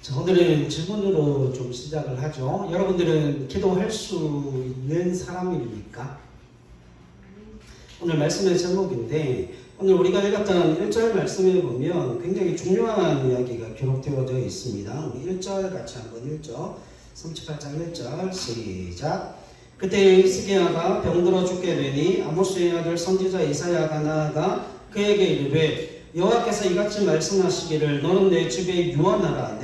자, 오늘은 질문으로 좀 시작을 하죠. 여러분들은 기도할 수 있는 사람입니까? 오늘 말씀의 제목인데, 오늘 우리가 읽었던 1절 말씀에 보면 굉장히 중요한 이야기가 기록되어져 있습니다. 1절 같이 한번 읽죠. 38장 1절 시작. 그때 히스기야가 병들어 죽게 되니 아모스의 아들 선지자 이사야가 나아가 그에게 이르되 여호와께서 이같이 말씀하시기를 너는 내 집에 유언하라.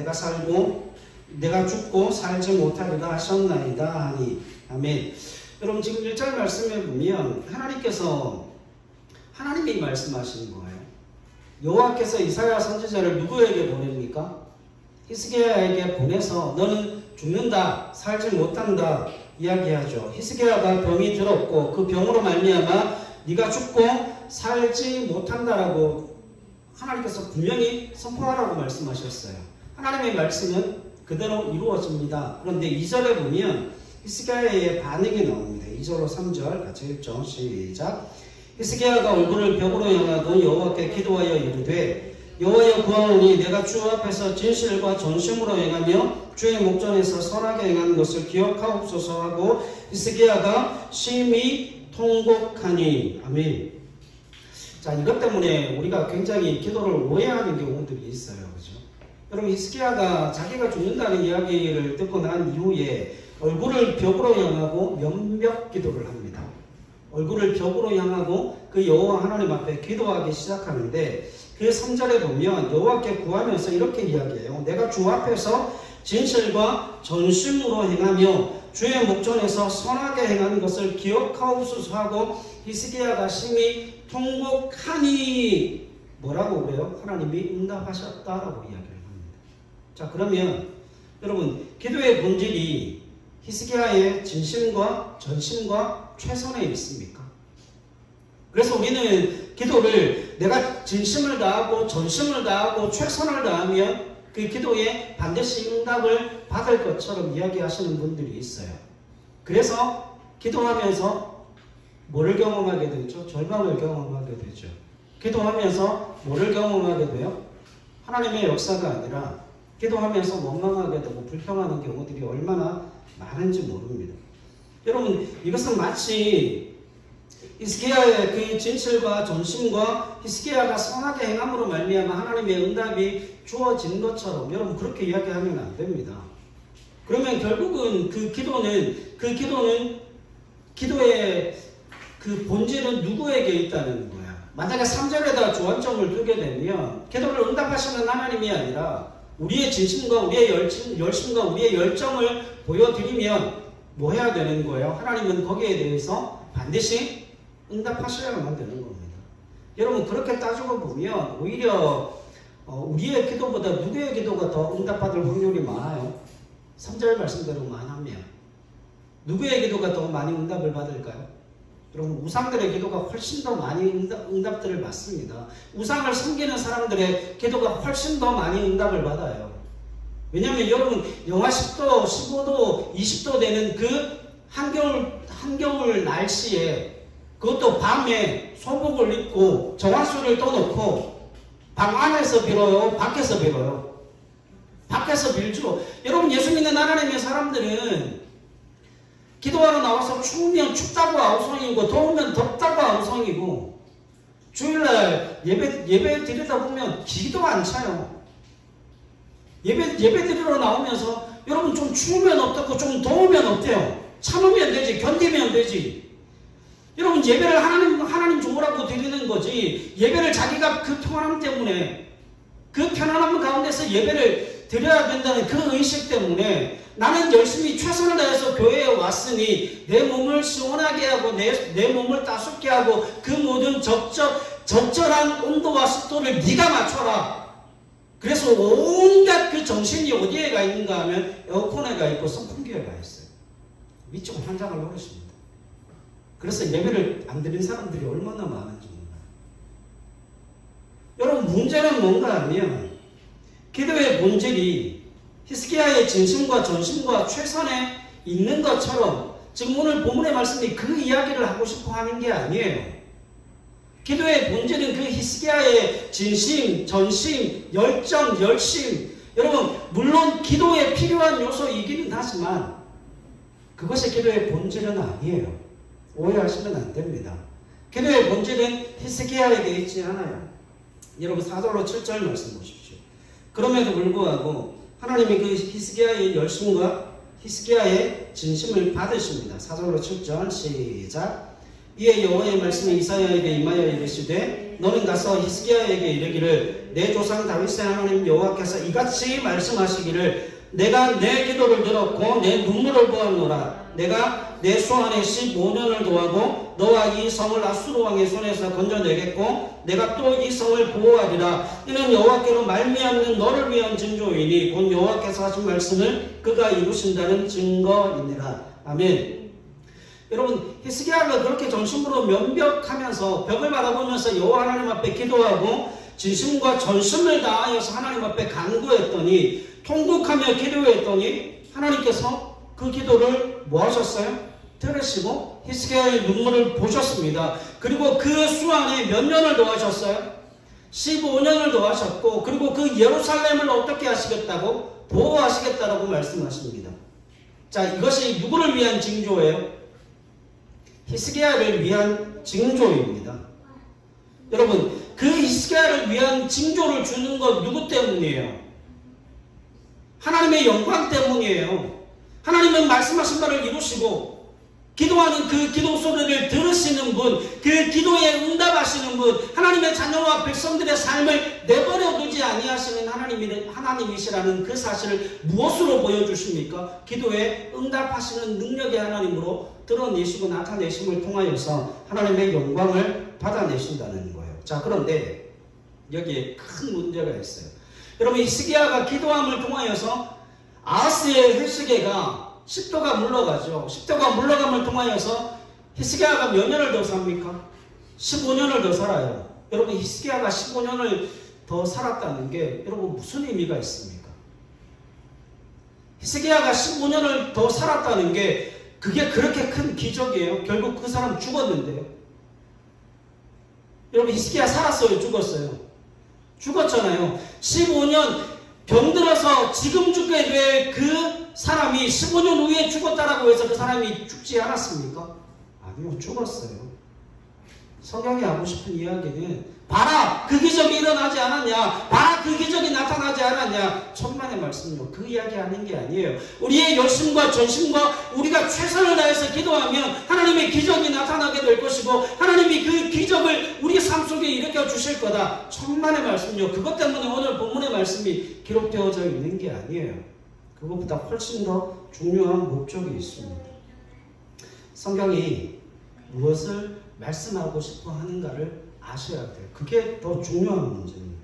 내가 죽고 살지 못하리라 하셨나이다 하니. 아멘. 여러분 지금 1절 말씀에 보면 하나님이 말씀하시는 거예요. 여호와께서 이사야 선지자를 누구에게 보냅니까? 히스기야에게 보내서 너는 죽는다, 살지 못한다 이야기하죠. 히스기야가 병이 들었고 그 병으로 말미암아 네가 죽고 살지 못한다라고 하나님께서 분명히 선포하라고 말씀하셨어요. 하나님의 말씀은 그대로 이루어집니다. 그런데 2절에 보면 히스기야의 반응이 나옵니다. 2절로 3절 같이 읽죠. 시작. 히스기야가 얼굴을 벽으로 향하고 여호와께 기도하여 이르되 여호와여 구하오니 내가 주 앞에서 진실과 전심으로 행하며 주의 목전에서 선하게 행하는 것을 기억하옵소서 하고 히스기야가 심히 통곡하니. 아멘. 자, 이것 때문에 우리가 굉장히 기도를 오해하는 경우들이 있어요. 그죠? 여러분, 히스기야가 자기가 죽는다는 이야기를 듣고 난 이후에 얼굴을 벽으로 향하고 면벽 기도를 합니다. 얼굴을 벽으로 향하고 그 여호와 하나님 앞에 기도하기 시작하는데 그 3절에 보면 여호와께 구하면서 이렇게 이야기해요. 내가 주 앞에서 진실과 전심으로 행하며 주의 목전에서 선하게 행하는 것을 기억하옵소서 하고 히스기야가 심히 통곡하니 뭐라고 그래요? 하나님이 응답하셨다라고 이야기를 합니다. 자, 그러면 여러분 기도의 본질이 히스기야의 진심과 전심과 최선에 있습니까? 그래서 우리는 기도를 내가 진심을 다하고 전심을 다하고 최선을 다하면 그 기도에 반드시 응답을 받을 것처럼 이야기하시는 분들이 있어요. 그래서 기도하면서 뭐를 경험하게 되죠? 절망을 경험하게 되죠. 기도하면서 뭐를 경험하게 돼요? 하나님의 역사가 아니라 기도하면서 원망하게 되고 불평하는 경우들이 얼마나 많은지 모릅니다. 여러분, 이것은 마치 히스기야의 그 진실과 전심과 히스기야가 선하게 행함으로 말미암아 하나님의 응답이 주어진 것처럼 여러분 그렇게 이야기하면 안 됩니다. 그러면 결국은 그 기도는 기도의 그 본질은 누구에게 있다는 거야. 만약에 3절에다 주안점을 두게 되면 기도를 응답하시는 하나님이 아니라 우리의 진심과 우리의 열심과 우리의 열정을 보여드리면 뭐 해야 되는 거예요? 하나님은 거기에 대해서 반드시 응답하셔야만 되는 겁니다. 여러분 그렇게 따지고 보면 오히려 우리의 기도보다 누구의 기도가 더 응답받을 확률이 많아요? 3절 말씀대로만 하면 누구의 기도가 더 많이 응답을 받을까요? 여러분 우상들의 기도가 훨씬 더 많이 응답들을 받습니다. 우상을 섬기는 사람들의 기도가 훨씬 더 많이 응답을 받아요. 왜냐하면 여러분 영하 10도, 15도, 20도 되는 그 한겨울 날씨에 그것도 밤에 소복을 입고 정화수를 떠놓고 방 안에서 빌어요? 밖에서 빌어요? 밖에서 빌죠. 여러분 예수 믿는 하나님의 사람들은 기도하러 나와서 추우면 춥다고 아우성이고 더우면 덥다고 아우성이고 주일날 예배 드리다 보면 기도 안 차요. 예배 드리러 나오면서 여러분 좀 추우면 어떻고 좀 더우면 어때요? 참으면 되지, 견디면 되지. 여러분 예배를 하나님 좋으라고 드리는 거지 예배를 자기가 그 평안함 때문에 그 편안함 가운데서 예배를 드려야 된다는 그 의식 때문에 나는 열심히 최선을 다해서 교회에 왔으니 내 몸을 시원하게 하고 내 몸을 따숩게 하고 그 모든 적절한 온도와 습도를 네가 맞춰라. 그래서 온갖 그 정신이 어디에 가 있는가 하면 에어컨에 가 있고 선풍기에 가 있어요. 미치고 환장을 노릇입니다. 그래서 예배를 안 드린 사람들이 얼마나 많은지 몰라요. 여러분 문제는 뭔가 하면 기도의 본질이 히스기야의 진심과 전심과 최선에 있는 것처럼 지금 오늘 본문의 말씀이 그 이야기를 하고 싶어 하는 게 아니에요. 기도의 본질은 그 히스기야의 진심, 전심, 열정, 열심 여러분 물론 기도에 필요한 요소이기는 하지만 그것이 기도의 본질은 아니에요. 오해하시면 안 됩니다. 기도의 본질은 히스기야에게 있지 않아요. 여러분 4절로 7절 말씀 보십시오. 그럼에도 불구하고 하나님이 그 히스기야의 열심과 히스기야의 진심을 받으십니다. 4절로 7절 시작. 이에 여호와의 말씀이 이사야에게 임하여 이르시되 너는 가서 히스기야에게 이르기를 내 조상 다윗의 하나님 여호와께서 이같이 말씀하시기를 내가 내 기도를 들었고 내 눈물을 보았노라. 내가 내 수안에 15년을 도하고 너와 이 성을 아수르 왕의 손에서 건져내겠고 내가 또 이 성을 보호하리라. 이는 여호와께로 말미암는 너를 위한 징조이니 곧 여호와께서 하신 말씀을 그가 이루신다는 증거이니라. 아멘. 여러분 히스기야가 그렇게 전심으로 면벽하면서 벽을 바라보면서 여호와 하나님 앞에 기도하고 진심과 전심을 다하여서 하나님 앞에 간구했더니 통곡하며 기도했더니 하나님께서 그 기도를 뭐 하셨어요? 들으시고 히스기야의 눈물을 보셨습니다. 그리고 그 수안에 몇 년을 더하셨어요? 15년을 더하셨고 그리고 그 예루살렘을 어떻게 하시겠다고? 보호하시겠다라고 말씀하십니다. 자, 이것이 누구를 위한 징조예요? 히스기야를 위한 징조입니다. 여러분 그 히스기야를 위한 징조를 주는 건 누구 때문이에요? 하나님의 영광 때문이에요. 하나님은 말씀하신 바를 이루시고 기도하는 그 기도 소리를 들으시는 분, 그 기도에 응답하시는 분, 하나님의 자녀와 백성들의 삶을 내버려 두지 아니하시는 하나님이시라는 그 사실을 무엇으로 보여주십니까? 기도에 응답하시는 능력의 하나님으로 드러내시고 나타내심을 통하여서 하나님의 영광을 받아내신다는 거예요. 자, 그런데 여기에 큰 문제가 있어요. 여러분 히스기야가 기도함을 통하여서 아하스의 회시계가 10도가 물러가죠. 10도가 물러감을 통하여서 히스기야가 몇 년을 더 삽니까? 15년을 더 살아요. 여러분 히스기야가 15년을 더 살았다는 게 여러분 무슨 의미가 있습니까? 히스기야가 15년을 더 살았다는 게 그게 그렇게 큰 기적이에요? 결국 그 사람 죽었는데요. 여러분 히스기야 살았어요? 죽었어요? 죽었잖아요. 15년 병들어서 지금 죽게 될 그 사람이 15년 후에 죽었다라고 해서 그 사람이 죽지 않았습니까? 아니요, 죽었어요. 성경이 하고 싶은 이야기는 봐라 그 기적이 일어나지 않았냐, 봐라 그 기적이 나타나지 않았냐, 천만의 말씀요. 그 이야기 하는 게 아니에요. 우리의 열심과 전심과 우리가 최선을 다해서 기도하면 하나님의 기적이 나타나게 될 것이고 하나님이 그 기적을 우리 삶 속에 일으켜 주실 거다. 천만의 말씀요. 그것 때문에 오늘 본문의 말씀이 기록되어져 있는 게 아니에요. 그것보다 훨씬 더 중요한 목적이 있습니다. 성경이 무엇을 말씀하고 싶어 하는가를 아셔야 돼요. 그게 더 중요한 문제입니다.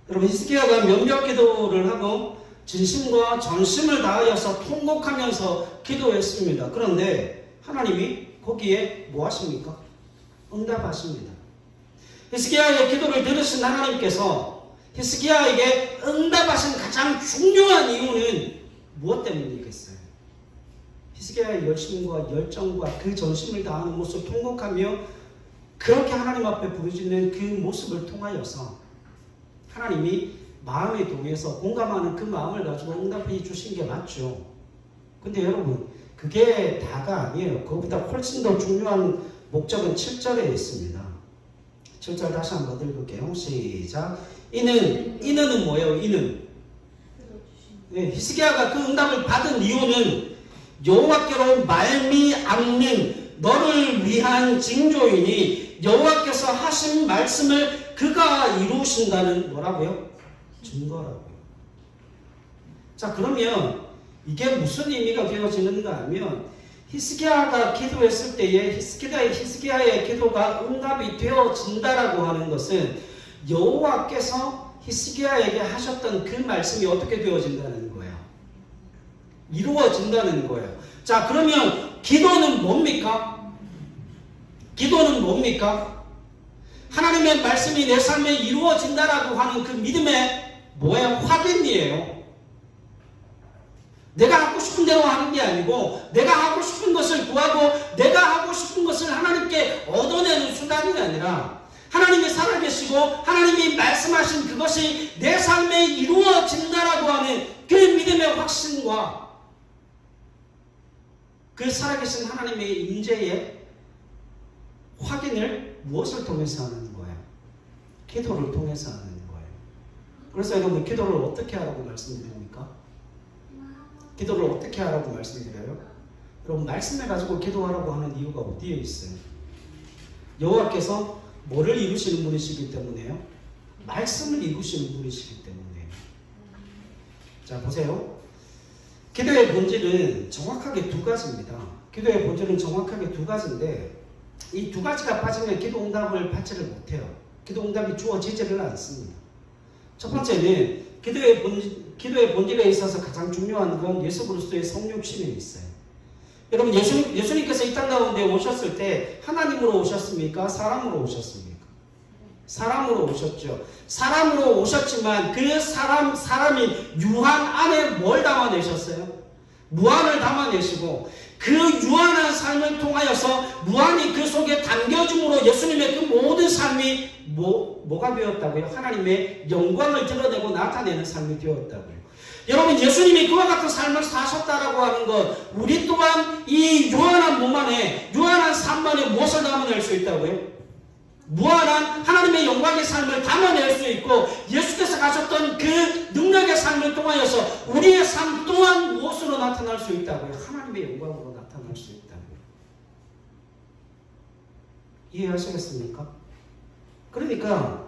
여러분 히스기야가 면벽 기도를 하고 진심과 전심을 다하여서 통곡하면서 기도했습니다. 그런데 하나님이 거기에 뭐 하십니까? 응답하십니다. 히스기야의 기도를 들으신 하나님께서 히스기야에게 응답하신 가장 중요한 이유는 무엇 때문이겠어요? 히스기야의 열심과 열정과 그 전심을 다하는 모습, 통곡하며 그렇게 하나님 앞에 부르짖는 그 모습을 통하여서 하나님이 마음에 동해서 공감하는 그 마음을 가지고 응답해 주신 게 맞죠. 근데 여러분 그게 다가 아니에요. 그것보다 훨씬 더 중요한 목적은 7절에 있습니다. 7절 다시 한번 읽을게요. 시작. 이는은 뭐예요? 이는 네, 히스기야가 그 응답을 받은 이유는 여호와께로 말미암는 너를 위한 징조이니 여호와께서 하신 말씀을 그가 이루신다는 뭐라고요? 증거라고요. 자, 그러면 이게 무슨 의미가 되어지는가 하면 히스기야가 기도했을 때에 히스기야의 기도가 응답이 되어진다라고 하는 것은 여호와께서 히스기야에게 하셨던 그 말씀이 어떻게 되어진다는 거예요? 이루어진다는 거예요. 자, 그러면 기도는 뭡니까? 기도는 뭡니까? 하나님의 말씀이 내 삶에 이루어진다라고 하는 그 믿음의 뭐야? 확인이에요. 내가 하고 싶은 대로 하는 게 아니고 내가 하고 싶은 것을 구하고 내가 하고 싶은 것을 하나님께 얻어내는 수단이 아니라 하나님이 살아계시고 하나님이 말씀하신 그것이 내 삶에 이루어진다라고 하는 그 믿음의 확신과 그 살아계신 하나님의 임재의 확인을 무엇을 통해서 하는 거예요? 기도를 통해서 하는 거예요. 그래서 여러분, 기도를 어떻게 하라고 말씀드립니까? 기도를 어떻게 하라고 말씀드려요? 여러분, 말씀해 가지고 기도하라고 하는 이유가 어디에 있어요? 여호와께서 뭐를 이루시는 분이시기 때문에요? 말씀을 이루시는 분이시기 때문에요. 자, 보세요. 기도의 본질은 정확하게 두 가지입니다. 기도의 본질은 정확하게 두 가지인데 이 두 가지가 빠지면 기도 응답을 받지를 못해요. 기도 응답이 주어지지를 않습니다. 첫 번째는 기도의 본질에 있어서 가장 중요한 건 예수 그리스도의 성육신에 있어요. 여러분, 예수님께서 이 땅 가운데 오셨을 때 하나님으로 오셨습니까? 사람으로 오셨습니까? 사람으로 오셨죠. 사람으로 오셨지만 그 사람이 유한 안에 뭘 담아내셨어요? 무한을 담아내시고 그 유한한 삶을 통하여서 무한이 그 속에 담겨줌으로 예수님의 그 모든 삶이 뭐가 되었다고요? 하나님의 영광을 드러내고 나타내는 삶이 되었다고요. 여러분, 예수님이 그와 같은 삶을 사셨다라고 하는 것, 우리 또한 이 유한한 몸 안에, 유한한 삶 안에 무엇을 담아낼 수 있다고요? 무한한 하나님의 영광의 삶을 담아낼 수 있고, 예수께서 가셨던 그 능력의 삶을 통하여서 우리의 삶 또한 무엇으로 나타날 수 있다고요? 하나님의 영광으로 나타날 수 있다고요. 이해하시겠습니까? 그러니까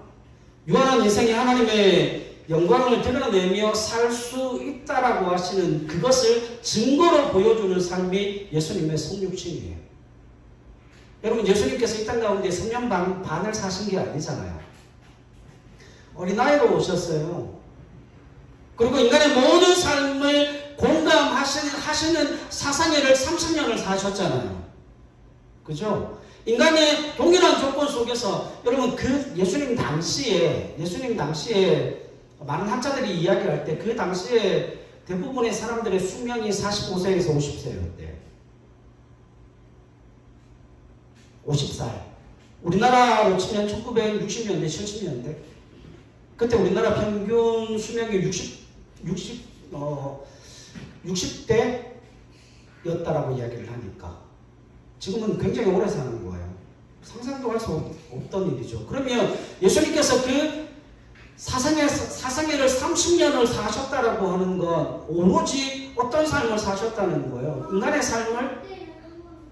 유한한 인생에 하나님의 영광을 드러내며 살 수 있다라고 하시는 그것을 증거로 보여주는 삶이 예수님의 성육신이에요. 여러분, 예수님께서 이 땅 가운데 3년 반을 사신 게 아니잖아요. 어린아이로 오셨어요. 그리고 인간의 모든 삶을 공감하시는 사상회를 30년을 사셨잖아요. 그죠? 인간의 동일한 조건 속에서 여러분, 그 예수님 당시에 많은 학자들이 이야기할 때 그 당시에 대부분의 사람들의 수명이 45세에서 50세였대요. 50살. 우리나라로 치면 1960년대, 70년대. 그때 우리나라 평균 수명이 60대였다라고 이야기를 하니까 지금은 굉장히 오래 사는 거예요. 상상도 할 수 없던 일이죠. 그러면 예수님께서 그 사상회를 30년을 사셨다라고 하는 건 오로지 어떤 삶을 사셨다는 거예요? 인간의 삶을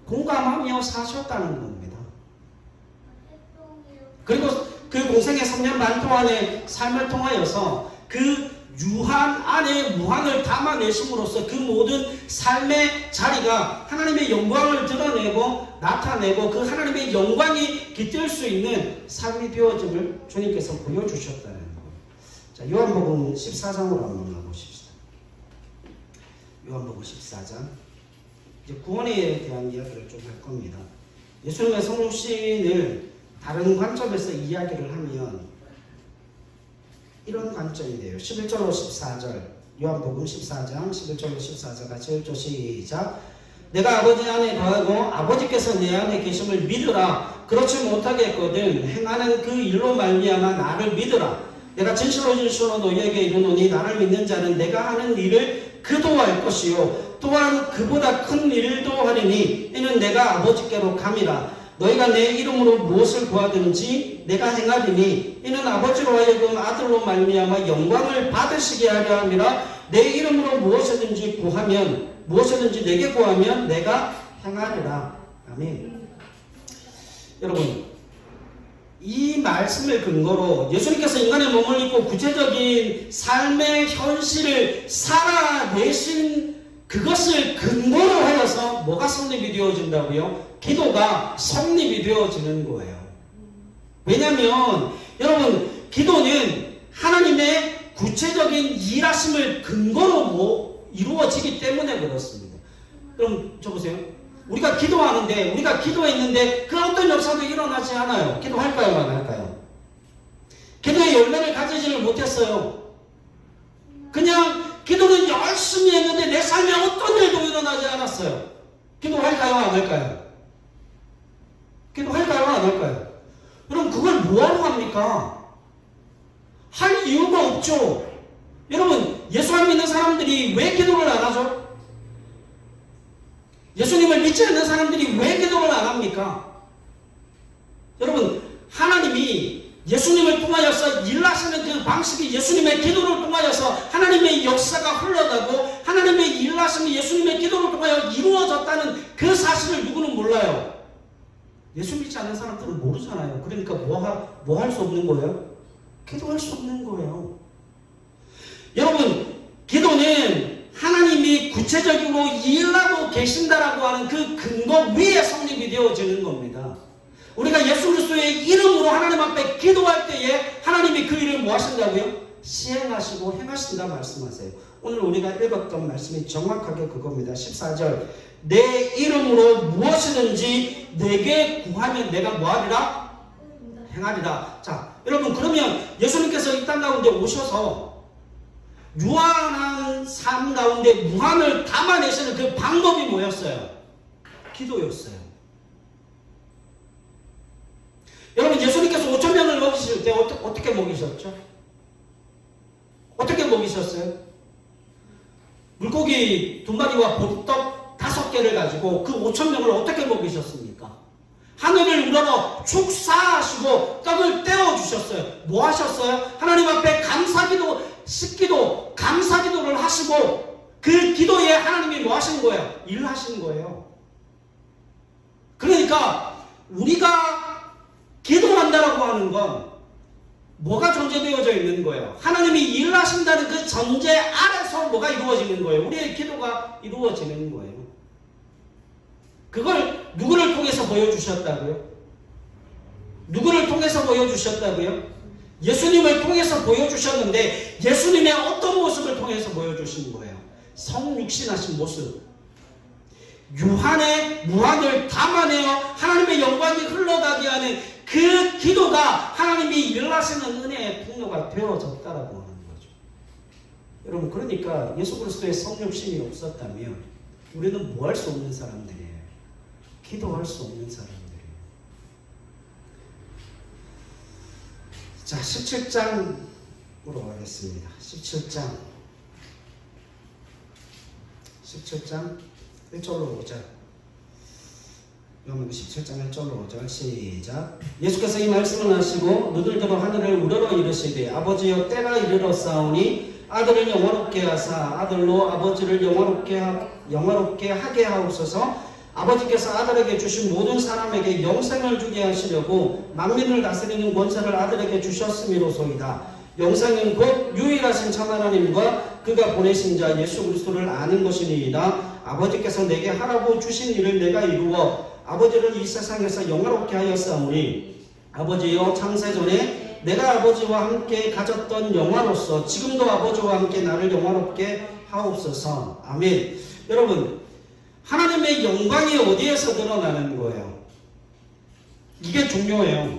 공감하며 사셨다는 겁니다. 그리고 그 공생의 3년 반 동안의 삶을 통하여서 그 유한 안에 무한을 담아내심으로써 그 모든 삶의 자리가 하나님의 영광을 드러내고 나타내고 그 하나님의 영광이 깃들 수 있는 삶이 되어짐을 주님께서 보여주셨다는 거예요. 자, 요한복음 14장으로 한번 가보십시다. 요한복음 14장. 이제 구원에 대한 이야기를 좀 할 겁니다. 예수님의 성육신을 다른 관점에서 이야기를 하면 이런 관점이 돼요. 11절로 14절. 요한복음 14장 11절로 14절 같이 읽죠. 시작. 내가 아버지 안에 거하고 아버지께서 내 안에 계심을 믿으라. 그렇지 못하겠거든 행하는 그 일로 말미암아 나를 믿으라. 내가 진실로 너희에게 이르노니 나를 믿는 자는 내가 하는 일을 그도 할 것이요 또한 그보다 큰 일도 하리니 이는 내가 아버지께로 감이라. 너희가 내 이름으로 무엇을 구하든지 내가 행하리니 이는 아버지로 하여금 아들로 말미암아 영광을 받으시게 하려 함이라. 내 이름으로 무엇이든지 내게 구하면 내가 행하리라. 아멘. 여러분, 이 말씀을 근거로 예수님께서 인간의 몸을 입고 구체적인 삶의 현실을 살아내신 그것을 근거로 하여서 뭐가 성립이 되어진다고요? 기도가 성립이 되어지는 거예요. 왜냐하면 여러분, 기도는 하나님의 구체적인 일하심을 근거로 이루어지기 때문에 그렇습니다. 그럼 저 보세요. 우리가 기도하는데, 우리가 기도했는데 그 어떤 역사도 일어나지 않아요. 기도할까요? 안 할까요? 기도의 열매를 가지지를 못했어요. 그냥 기도는 열심히 했는데 내 삶에 어떤 일도 일어나지 않았어요. 기도할까요? 안 할까요? 기도할까요? 안 할까요? 그럼 그걸 뭐하러 사람들이 왜 기도를 안 하죠? 예수님을 믿지 않는 사람들이 왜 기도를 안 합니까? 여러분, 하나님이 예수님을 통하여서 일하시는 그 방식이 예수님의 기도를 통하여서 하나님의 역사가 흘러가고 하나님의 일하심이 예수님의 기도를 통하여 이루어졌다는 그 사실을 누구는 몰라요. 예수 믿지 않는 사람들은 모르잖아요. 그러니까 뭐 할 수 없는 거예요? 기도할 수 없는 거예요. 여러분, 기도는 하나님이 구체적으로 일하고 계신다라고 하는 그 근거 위에 성립이 되어지는 겁니다. 우리가 예수 그리스도의 이름으로 하나님 앞에 기도할 때에 하나님이 그 일을 뭐 하신다고요? 시행하시고 행하신다 말씀하세요. 오늘 우리가 읽었던 말씀이 정확하게 그겁니다. 14절, 내 이름으로 무엇이든지 내게 구하면 내가 뭐하리라? 행하리라. 자, 여러분, 그러면 예수님께서 이 땅 가운데 오셔서 유한한 삶 가운데 무한을 담아내시는 그 방법이 뭐였어요? 기도였어요. 여러분, 예수님께서 5,000명을 먹이실 때 어떻게 먹이셨죠? 어떻게 먹이셨어요? 물고기 2마리와 보리떡 5개를 가지고 그 5,000명을 어떻게 먹이셨습니까? 하늘을 우러러 축사하시고 떡을 떼어주셨어요. 뭐 하셨어요? 하나님 앞에 감사기도, 식기도, 감사기도를 하시고 그 기도에 하나님이 뭐 하시는 거예요? 일하시는 거예요. 그러니까 우리가 기도한다라고 하는 건 뭐가 전제되어져 있는 거예요? 하나님이 일하신다는 그 전제 아래서 뭐가 이루어지는 거예요? 우리의 기도가 이루어지는 거예요. 그걸 누구를 통해서 보여주셨다고요? 누구를 통해서 보여주셨다고요? 예수님을 통해서 보여주셨는데 예수님의 어떤 모습을 통해서 보여주신 거예요? 성육신하신 모습. 유한의 무한을 담아내어 하나님의 영광이 흘러가게 하는 그 기도가 하나님이 일하시는 은혜의 통로가 되어졌다라고 하는 거죠. 여러분, 그러니까 예수 그리스도의 성육신이 없었다면 우리는 뭐 할 수 없는 사람들이에요. 기도할 수 없는 사람들이에요. 자, 17장으로 가겠습니다. 17장 1절로 5절. 요한복음 17장 1절로 5절 시작. 예수께서 이 말씀을 하시고 너들도 하늘을 우러러 이르시되 아버지여 때가 이르렀사오니 아들을 영화롭게 하사 아들로 아버지를 영화롭게 하게 하옵소서. 아버지께서 아들에게 주신 모든 사람에게 영생을 주게 하시려고 만민을 다스리는 권세를 아들에게 주셨음이로소이다. 영생은 곧 유일하신 참 하나님과 그가 보내신 자 예수 그리스도를 아는 것이니이다. 아버지께서 내게 하라고 주신 일을 내가 이루어 아버지를 이 세상에서 영화롭게 하였사오니 아버지여 창세전에 내가 아버지와 함께 가졌던 영화로서 지금도 아버지와 함께 나를 영화롭게 하옵소서. 아멘. 여러분, 하나님의 영광이 어디에서 드러나는 거예요? 이게 중요해요.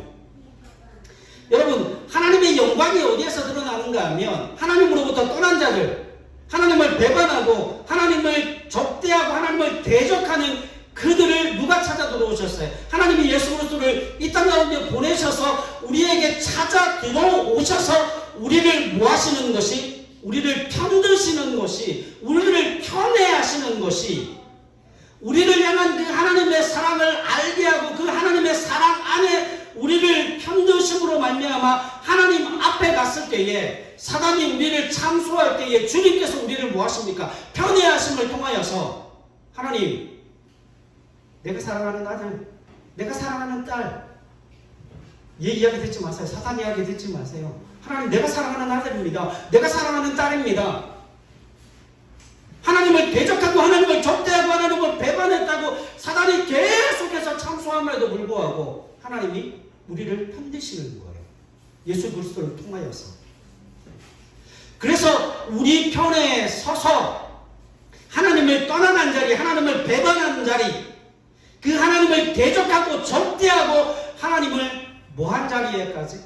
여러분, 하나님의 영광이 어디에서 드러나는가 하면 하나님으로부터 떠난 자들, 하나님을 배반하고 하나님을 적대하고 하나님을 대적하는 그들을 누가 찾아 들어오셨어요? 하나님이 예수 그리스도를 이 땅 가운데 보내셔서 우리에게 찾아 들어오셔서 우리를 뭐 하시는 것이? 우리를 편드시는 것이, 우리를 편애하시는 것이, 우리를 향한 그 하나님의 사랑을 알게 하고 그 하나님의 사랑 안에 우리를 편드심으로 말미암아 하나님 앞에 갔을 때에 사단이 우리를 참소할 때에 주님께서 우리를 뭐 하십니까? 편애하심을 통하여서 하나님, 내가 사랑하는 아들, 내가 사랑하는 딸, 얘 이야기 듣지 마세요. 사단 이야기 듣지 마세요. 하나님, 내가 사랑하는 아들입니다. 내가 사랑하는 딸입니다. 하나님을 대적하고 하나님을 적대하고 하나님을 배반했다고 사단이 계속해서 참소함에도 불구하고 하나님이 우리를 편드시는 거예요. 예수 그리스도를 통하여서. 그래서 우리 편에 서서 하나님을 떠나는 자리, 하나님을 배반하는 자리, 그 하나님을 대적하고 적대하고 하나님을 뭐한 자리에까지?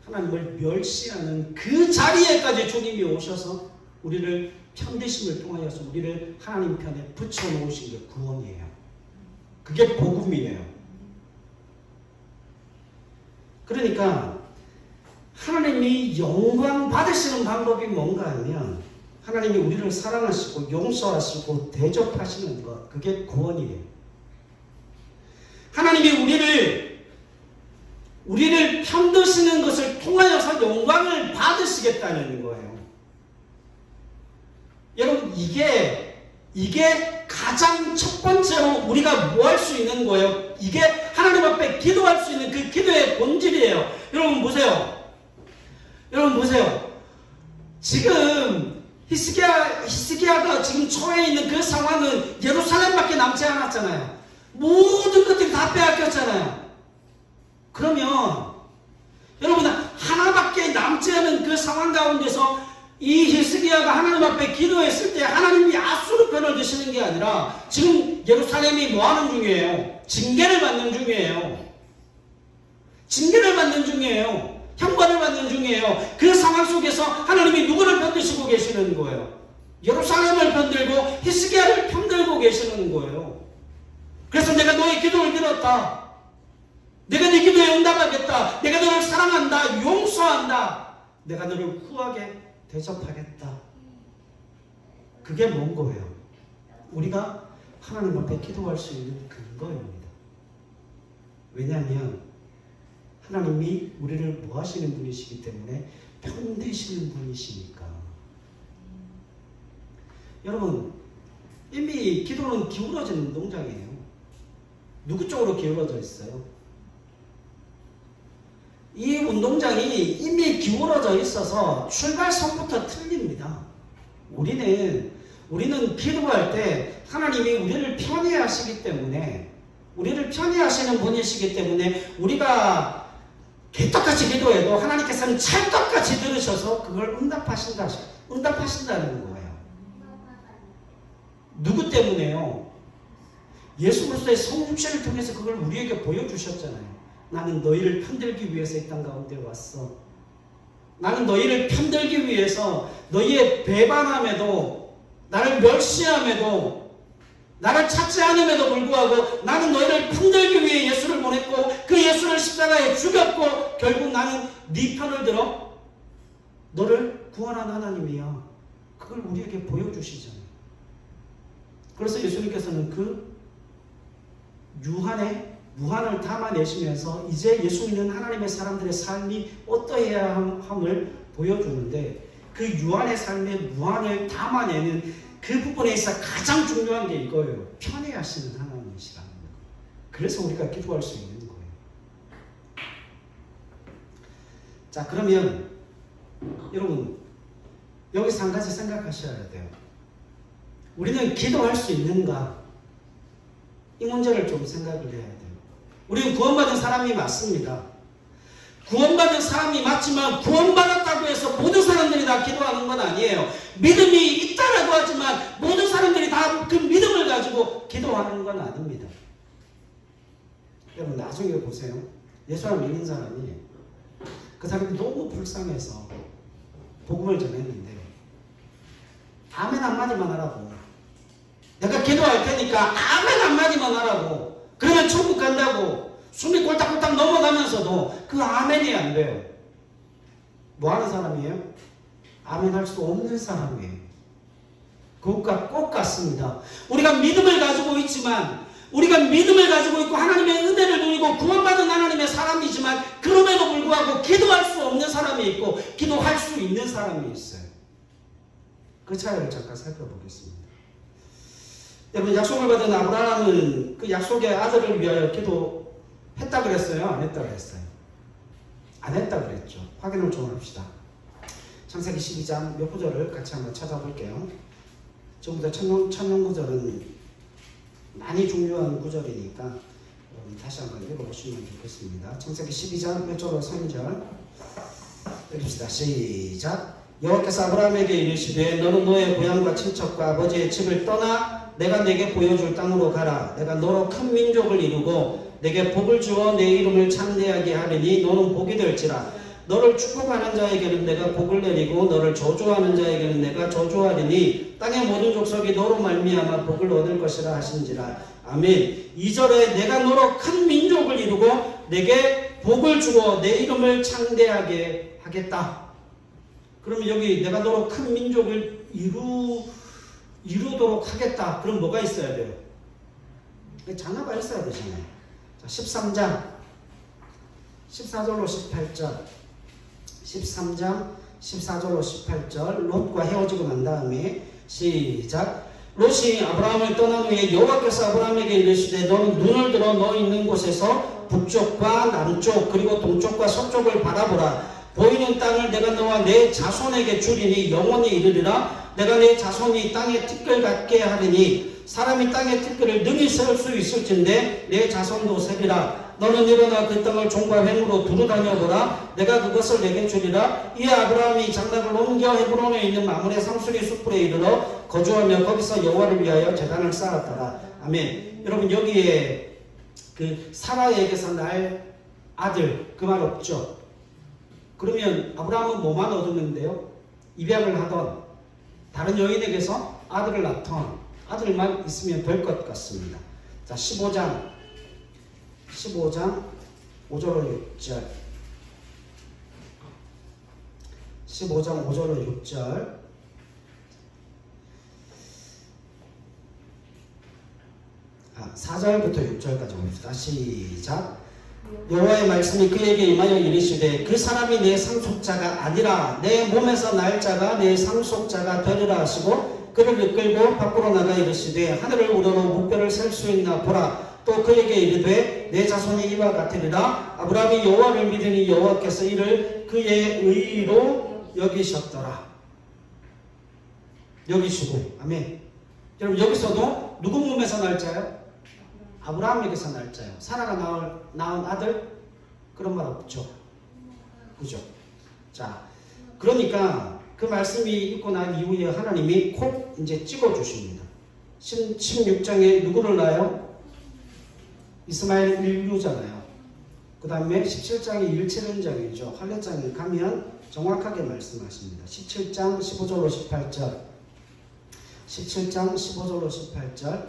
하나님을 멸시하는 그 자리에까지 주님이 오셔서 우리를 편드심을 통하여서 우리를 하나님 편에 붙여놓으신 게 구원이에요. 그게 복음이에요. 그러니까 하나님이 영광 받으시 받으시는 방법이 뭔가 하면 하나님이 우리를 사랑하시고 용서하시고 대접하시는 것, 그게 구원이에요. 하나님이 우리를 편드시는 것을 통하여서 영광을 받으시겠다는 거예요. 여러분, 이게 가장 첫 번째로 우리가 뭐 할 수 있는 거예요? 이게 하나님 앞에 기도할 수 있는 그 기도의 본질이에요. 여러분 보세요. 지금 히스기야가 지금 처해 있는 그 상황은 예루살렘밖에 남지 않았잖아요. 모든 것들이 다 빼앗겼잖아요. 그러면 여러분, 하나밖에 남지 않은 그 상황 가운데서 이 히스기야가 하나님 앞에 기도했을 때 하나님이 아수르 편을 드시는 게 아니라 지금 예루살렘이 뭐 하는 중이에요? 징계를 받는 중이에요. 형벌을 받는 중이에요. 그 상황 속에서 하나님이 누구를 편드시고 계시는 거예요? 예루살렘을 편들고 히스기야를 편들고 계시는 거예요. 그래서 내가 너의 기도를 들었다. 내가 네 기도에 응답하겠다. 내가 너를 사랑한다. 용서한다. 내가 너를 후하게 대접하겠다. 그게 뭔 거예요? 우리가 하나님 앞에 기도할 수 있는 근거입니다. 왜냐하면 하나님이 우리를 뭐 하시는 분이시기 때문에 편드시는 분이시니까. 여러분, 이미 기도는 기울어지는 동작이에요. 누구 쪽으로 기울어져 있어요? 이 운동장이 이미 기울어져 있어서 출발선부터 틀립니다. 우리는 기도할 때 하나님이 우리를 편애하시기 때문에, 우리를 편애하시는 분이시기 때문에 우리가 개떡같이 기도해도 하나님께서는 찰떡같이 들으셔서 그걸 응답하신다는 거예요. 누구 때문에요? 예수 그리스도의 성육체를 통해서 그걸 우리에게 보여주셨잖아요. 나는 너희를 편들기 위해서 이 땅 가운데 왔어. 나는 너희를 편들기 위해서 너희의 배반함에도, 나를 멸시함에도, 나를 찾지 않음에도 불구하고 나는 너희를 편들기 위해 예수를 보냈고 그 예수를 십자가에 죽였고 결국 나는 네 편을 들어 너를 구원한 하나님이야. 그걸 우리에게 보여주시잖아요. 그래서 예수님께서는 그 무한을 담아내시면서 이제 예수 믿는 하나님의 사람들의 삶이 어떠해야 함을 보여주는데, 그 유한의 삶의 무한을 담아내는 그 부분에 있어 가장 중요한 게 이거예요. 편애하시는 하나님이시라는 거. 그래서 우리가 기도할 수 있는 거예요. 자, 그러면 여러분, 여기서 한 가지 생각하셔야 돼요. 우리는 기도할 수 있는가? 이 문제를 좀 생각을 해야 돼요. 우리는 구원받은 사람이 맞습니다. 구원받은 사람이 맞지만 구원받았다고 해서 모든 사람들이 다 기도하는 건 아니에요. 믿음이 있다라고 하지만 모든 사람들이 다 그 믿음을 가지고 기도하는 건 아닙니다. 여러분, 나중에 보세요. 예수를 믿는 사람이, 그 사람이 너무 불쌍해서 복음을 전했는데 아멘 한마디만 하라고, 내가 기도할 테니까 아멘 한마디만 하라고, 그러면 천국 간다고 숨이 꼴딱꼴딱 넘어가면서도 그 아멘이 안 돼요. 뭐 하는 사람이에요? 아멘 할 수 없는 사람이에요. 그것과 꼭 같습니다. 우리가 믿음을 가지고 있지만, 우리가 믿음을 가지고 있고 하나님의 은혜를 누리고 구원받은 하나님의 사람이지만 그럼에도 불구하고 기도할 수 없는 사람이 있고 기도할 수 있는 사람이 있어요. 그 차이를 잠깐 살펴보겠습니다. 여러분, 약속을 받은 아브라함은 그 약속의 아들을 위하여 기도했다 그랬어요? 안 했다 그랬어요? 안 했다 그랬죠. 확인을 좀 합시다. 창세기 12장 몇 구절을 같이 한번 찾아볼게요. 지금부터 천년 구절은 많이 중요한 구절이니까 다시 한번 읽어보시면 좋겠습니다. 창세기 12장 몇 절로 3절 읽읍시다. 시작. 여호와께서 아브라함에게 이르시되 너는 너의 고향과 친척과 아버지의 집을 떠나 내가 내게 보여줄 땅으로 가라. 내가 너로 큰 민족을 이루고 내게 복을 주어 내 이름을 창대하게 하리니 너는 복이 될지라. 너를 축복하는 자에게는 내가 복을 내리고 너를 저주하는 자에게는 내가 저주하리니 땅의 모든 족속이 너로 말미암아 복을 얻을 것이라 하신지라. 아멘. 2절에 내가 너로 큰 민족을 이루고 내게 복을 주어 내 이름을 창대하게 하겠다. 그러면 여기 내가 너로 큰 민족을 이루도록 하겠다. 그럼 뭐가 있어야 돼요? 자녀가 있어야 되잖아요. 자, 13장 14절로 18절 13장 14절로 18절 롯과 헤어지고 난 다음에 시작. 롯이 아브라함을 떠난 후에 여호와께서 아브라함에게 이르시되 너는 눈을 들어 너 있는 곳에서 북쪽과 남쪽 그리고 동쪽과 서쪽을 바라보라. 보이는 땅을 내가 너와 내 자손에게 주리니 영원히 이르리라. 내가 내 자손이 땅의 티끌 같게 하리니 사람이 땅의 티끌을 능히 세울 수 있을진데 내 자손도 세리라. 너는 일어나 그 땅을 종과 횡으로 두루 다녀보라. 내가 그것을 내게 주리라. 이에 아브라함이 장막을 옮겨 헤브론에 있는 마므레 상수리 숲에 이르러 거주하며 거기서 여호와를 위하여 제단을 쌓았더라. 아멘. 여러분 여기에 그 사라에게서 날 아들 그 말 없죠? 그러면 아브라함은 뭐만 얻었는데요? 입양을 하던 다른 여인에게서 아들을 낳던 아들만 있으면 될 것 같습니다. 자, 15장 5절로 6절 15장 5절로 6절 4절부터 6절까지 봅시다. 시작. 여호와의 말씀이 그에게 임하여 이르시되 그 사람이 내 상속자가 아니라 내 몸에서 날 자가 내 상속자가 되리라 하시고 그를 이끌고 밖으로 나가 이르시되 하늘을 우러러 목별을 셀 수 있나 보라. 또 그에게 이르되 내 자손이 이와 같으리라. 아브라함이 여호와를 믿으니 여호와께서 이를 그의 의로 여기셨더라. 여기시고 아멘. 여러분 여기서도 누구 몸에서 날 자요? 아브라함에게서 날 자요. 사라가 낳은 아들? 그런 말 없죠. 그죠? 자, 그러니까 그 말씀이 있고 난 이후에 하나님이 콕 이제 찍어주십니다. 16장에 누구를 낳아요? 이스마엘 인류잖아요. 그 다음에 17장이 일체론장이죠. 할례장에 가면 정확하게 말씀하십니다. 17장 15절로 18절 17장 15절로 18절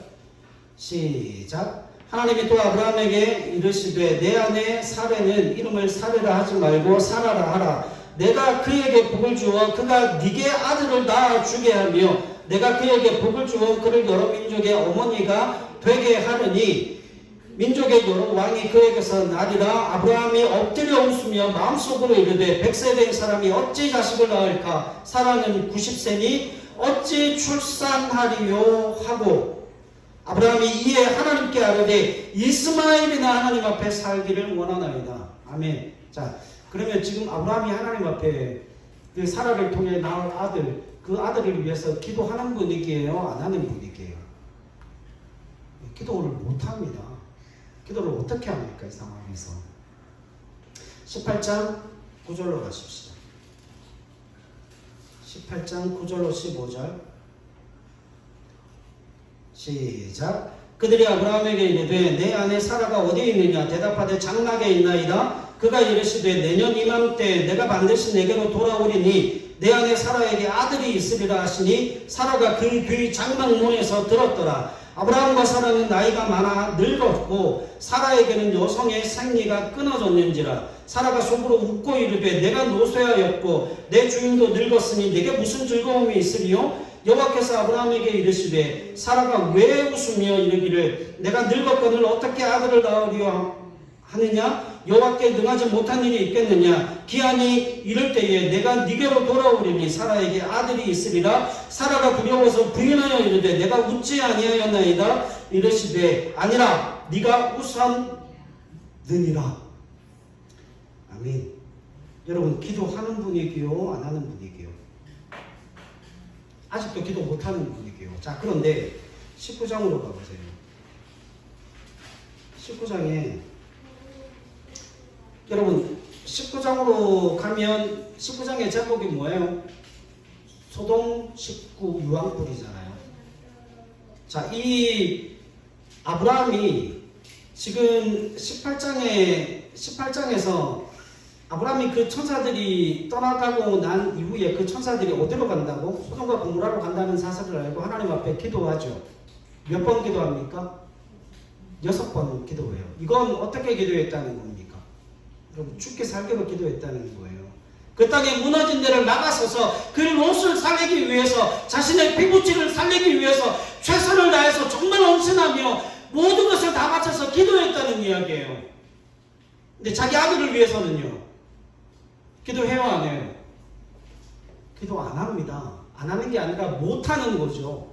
시작. 하나님이 또 아브라함에게 이르시되 내 아내 사레는 이름을 사레라 하지 말고 사라라 하라. 내가 그에게 복을 주어 그가 네게 아들을 낳아주게 하며 내가 그에게 복을 주어 그를 여러 민족의 어머니가 되게 하느니 민족의 여러 왕이 그에게서 나리라. 아브라함이 엎드려 웃으며 마음속으로 이르되 100세 된 사람이 어찌 자식을 낳을까? 사라는 90세니 어찌 출산하리요 하고 아브라함이 이에 하나님께 아뢰되 이스마엘이나 하나님 앞에 살기를 원하나이다. 아멘. 자, 그러면 지금 아브라함이 하나님 앞에 그 사라를 통해 낳은 아들, 그 아들을 위해서 기도하는 분위기예요? 안 하는 분위기예요? 기도를 못합니다. 기도를 어떻게 합니까? 이 상황에서. 18장 9절로 가십시다. 18장 9절로 15절 시작. 그들이 아브라함에게 이르되 내 아내 사라가 어디에 있느냐? 대답하되 장막에 있나이다. 그가 이르시되 내년 이맘때 내가 반드시 내게로 돌아오리니 내 아내 사라에게 아들이 있으리라 하시니 사라가 그 뒤 장막문에서 들었더라. 아브라함과 사라는 나이가 많아 늙었고 사라에게는 여성의 생리가 끊어졌는지라. 사라가 속으로 웃고 이르되 내가 노쇠하였고 내 주인도 늙었으니 내게 무슨 즐거움이 있으리요? 여호와께서 아브라함에게 이르시되 사라가 왜 웃으며 이르기를 내가 늙었거늘 어떻게 아들을 낳으려 하느냐? 여호와께 능하지 못한 일이 있겠느냐? 기한이 이를 때에 내가 네게로 돌아오리니 사라에게 아들이 있으리라. 사라가 두려워서 부인하여 이르되 내가 웃지 아니하였나이다. 이르시되 아니라 네가 웃었느니라. 아멘. 여러분 기도하는 분이기요 안 하는 분이기요? 아직도 기도 못하는 분이기요. 자, 그런데 19장으로 가보세요. 19장에 여러분 19장으로 가면 19장의 제목이 뭐예요? 소돔 19 유황불이잖아요. 자, 이 아브라함이 지금 18장에서 아브라함이 그 천사들이 떠나가고 난 이후에 그 천사들이 어디로 간다고? 소돔과 고모라로 간다는 사실을 알고 하나님 앞에 기도하죠. 몇 번 기도합니까? 6번 기도해요. 이건 어떻게 기도했다는 겁니까? 여러분 죽게 살게로 기도했다는 거예요. 그 땅에 무너진 데를 막아서서 그 롯을 살리기 위해서, 자신의 피부치를 살리기 위해서 최선을 다해서 정말 헌신하며 모든 것을 다 바쳐서 기도했다는 이야기예요. 근데 자기 아들을 위해서는요, 기도해요, 안 해요? 기도 안 합니다. 안 하는 게 아니라 못하는 거죠.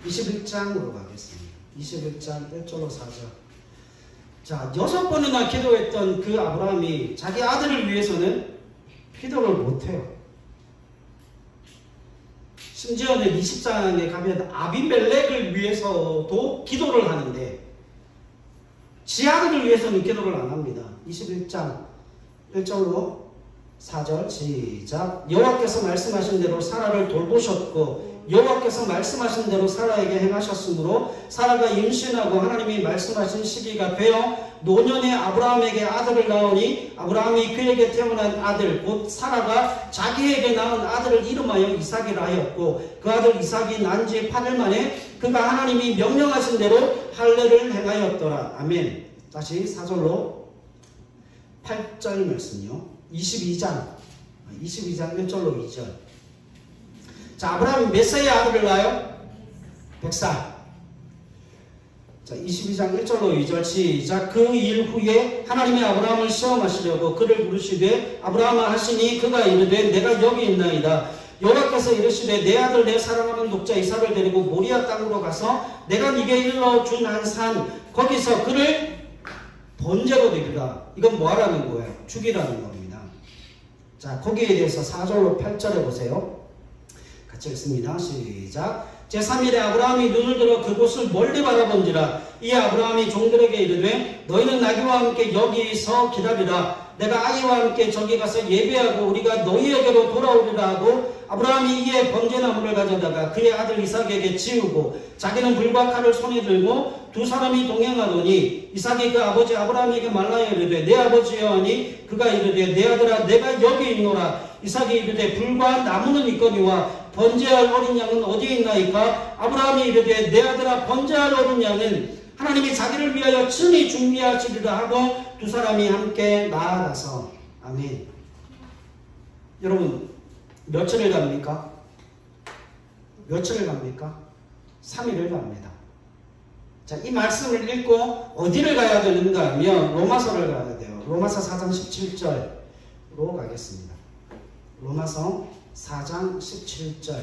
21장으로 가겠습니다. 21장 1절로 4절. 자, 6번이나 기도했던 그 아브라함이 자기 아들을 위해서는 기도를 못해요. 심지어는 20장에 가면 아비멜렉을 위해서도 기도를 하는데 지 아들을 위해서는 기도를 안 합니다. 21장 1절로 4절 시작. 여호와께서 말씀하신 대로 사라를 돌보셨고 여호와께서 말씀하신 대로 사라에게 행하셨으므로 사라가 임신하고 하나님이 말씀하신 시기가 되어 노년에 아브라함에게 아들을 낳으니 아브라함이 그에게 태어난 아들 곧 사라가 자기에게 낳은 아들을 이름하여 이삭이라 하였고 그 아들 이삭이 난 지 8일 만에 그가 하나님이 명령하신 대로 할례를 행하였더라. 아멘. 다시 4절로 8절 말씀요. 22장 1절로 2절. 자, 아브라함이 몇 세의 아들을 낳아요? 100살. 자, 22장 1절로 2절 시작. 그 일 후에 하나님이 아브라함을 시험하시려고 그를 부르시되 아브라함아 하시니 그가 이르되 내가 여기 있나이다. 여호와께서 이르시되 내 아들 내 사랑하는 독자 이삭을 데리고 모리아 땅으로 가서 내가 네게 일러준 한 산 거기서 그를 번제로 드리라. 이건 뭐 하라는 거예요? 죽이라는 겁니다. 자, 거기에 대해서 4절로 8절에 보세요. 같이 읽습니다. 시작. 제3일에 아브라함이 눈을 들어 그곳을 멀리 바라본지라. 이 아브라함이 종들에게 이르되 너희는 나귀와 함께 여기서 기다리라. 내가 아이와 함께 저기 가서 예배하고 우리가 너희에게로 돌아오리라 하고 아브라함이 이에 번제나무를 가져다가 그의 아들 이삭에게 지우고 자기는 불과 칼을 손에 들고 두 사람이 동행하더니 이삭이 그 아버지 아브라함에게 말라여 이르되 내 아버지여 하니 그가 이르되 내 아들아 내가 여기 있노라. 이삭이 이르되 불과 나무는 있거니와 번제할 어린 양은 어디에 있나이까? 아브라함이 이르되 내 아들아 번제할 어린 양은 하나님이 자기를 위하여 친히 준비하시리라 하고 두 사람이 함께 나아가서. 아멘. 여러분 며칠을 갑니까? 며칠을 갑니까? 3일을 갑니다. 자, 이 말씀을 읽고 어디를 가야 되는가 하면 로마서를 가야 돼요. 로마서 4장 17절로 가겠습니다. 로마서 4장 17절.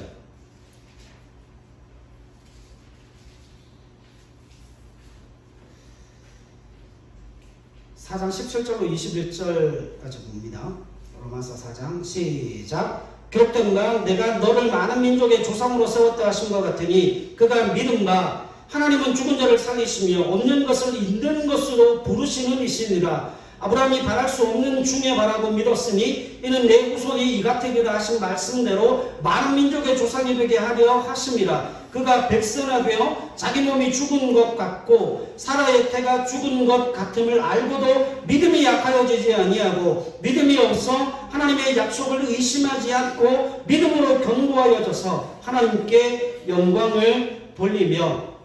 (4장 17절로 21절까지) 봅니다. 로마서 4장 시작. 기록된 바 내가 너를 많은 민족의 조상으로 세웠다 하신 것 같으니 그가 믿은 바 하나님은 죽은 자를 살리시며 없는 것을 있는 것으로 부르시는 이시니라. 아브라함이 바랄 수 없는 중에 바라고 믿었으니 이는 내 후손이 이 같으리라 하신 말씀대로 많은 민족의 조상이 되게 하려 하심이라. 그가 백세나 되어 자기 몸이 죽은 것 같고 사라의 태가 죽은 것 같음을 알고도 믿음이 약하여지지 아니하고 믿음이 없어 하나님의 약속을 의심하지 않고 믿음으로 견고하여져서 하나님께 영광을 돌리며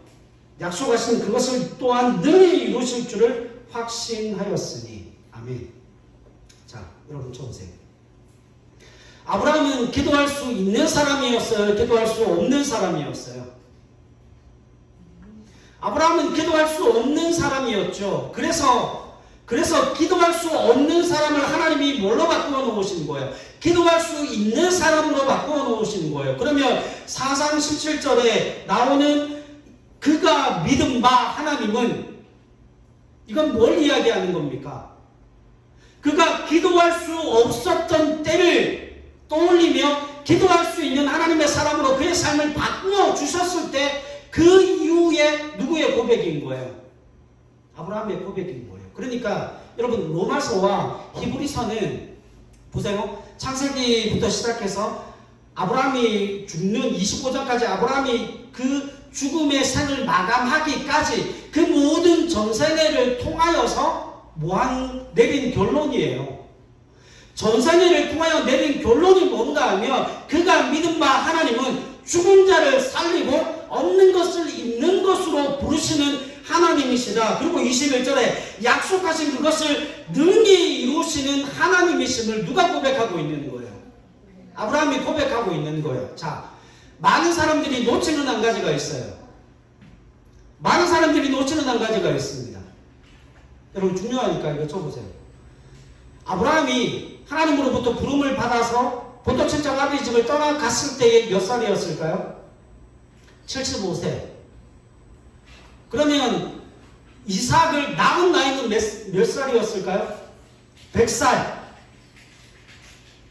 약속하신 그것을 또한 능히 이루실 줄을 확신하였으니. 아멘. 자, 여러분 쳐보세요. 아브라함은 기도할 수 있는 사람이었어요? 기도할 수 없는 사람이었어요? 아브라함은 기도할 수 없는 사람이었죠. 그래서 기도할 수 없는 사람을 하나님이 뭘로 바꾸어 놓으신 거예요? 기도할 수 있는 사람으로 바꾸어 놓으신 거예요. 그러면 4장 17절에 나오는 그가 믿은 바 하나님은 이건 뭘 이야기하는 겁니까? 그가 기도할 수 없었던 때를 떠올리며 기도할 수 있는 하나님의 사람으로 그의 삶을 바꾸어 주셨을 때 그 이후에 누구의 고백인 거예요? 아브라함의 고백인 거예요. 그러니까 여러분 로마서와 히브리서는 보세요. 창세기부터 시작해서 아브라함이 죽는 25장까지 아브라함이 그 죽음의 생을 마감하기까지 그 모든 전생애를 통하여서 내린 결론이에요. 전생애를 통하여 내린 결론이 뭔가 하면 그가 믿은 바 하나님은 죽은 자를 살리고 없는 것을 있는 것으로 부르시는 하나님이시다. 그리고 21절에 약속하신 그것을 능히 이루시는 하나님이심을 누가 고백하고 있는 거예요? 아브라함이 고백하고 있는 거예요. 자, 많은 사람들이 놓치는 한 가지가 있어요. 많은 사람들이 놓치는 한 가지가 있습니다. 여러분 중요하니까 이거 쳐보세요. 아브라함이 하나님으로부터 부름을 받아서 본토 친척 아버지 집을 떠나갔을 때에 몇 살이었을까요? 75세. 그러면 이삭을 낳은 나이는 몇 살이었을까요? 100살.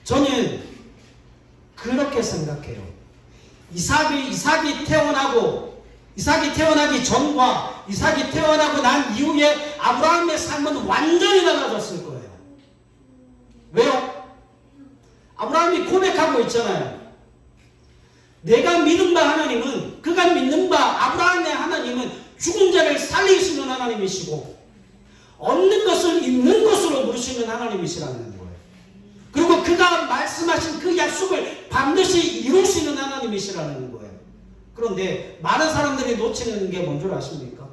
저는 그렇게 생각해요. 이삭이 태어나기 전과 이삭이 태어나고 난 이후에 아브라함의 삶은 완전히 달라졌을 거예요. 왜요? 아브라함이 고백하고 있잖아요. 내가 믿는 바 하나님은, 그가 믿는 바 아브라함의 하나님은 죽은 자를 살리시는 하나님이시고 없는 것을 있는 것으로 부르시는 하나님이시라는 거예요. 그리고 그가 말씀하신 그 약속을 반드시 이루시는 하나님이시라는 거예요. 그런데 많은 사람들이 놓치는 게 뭔 줄 아십니까?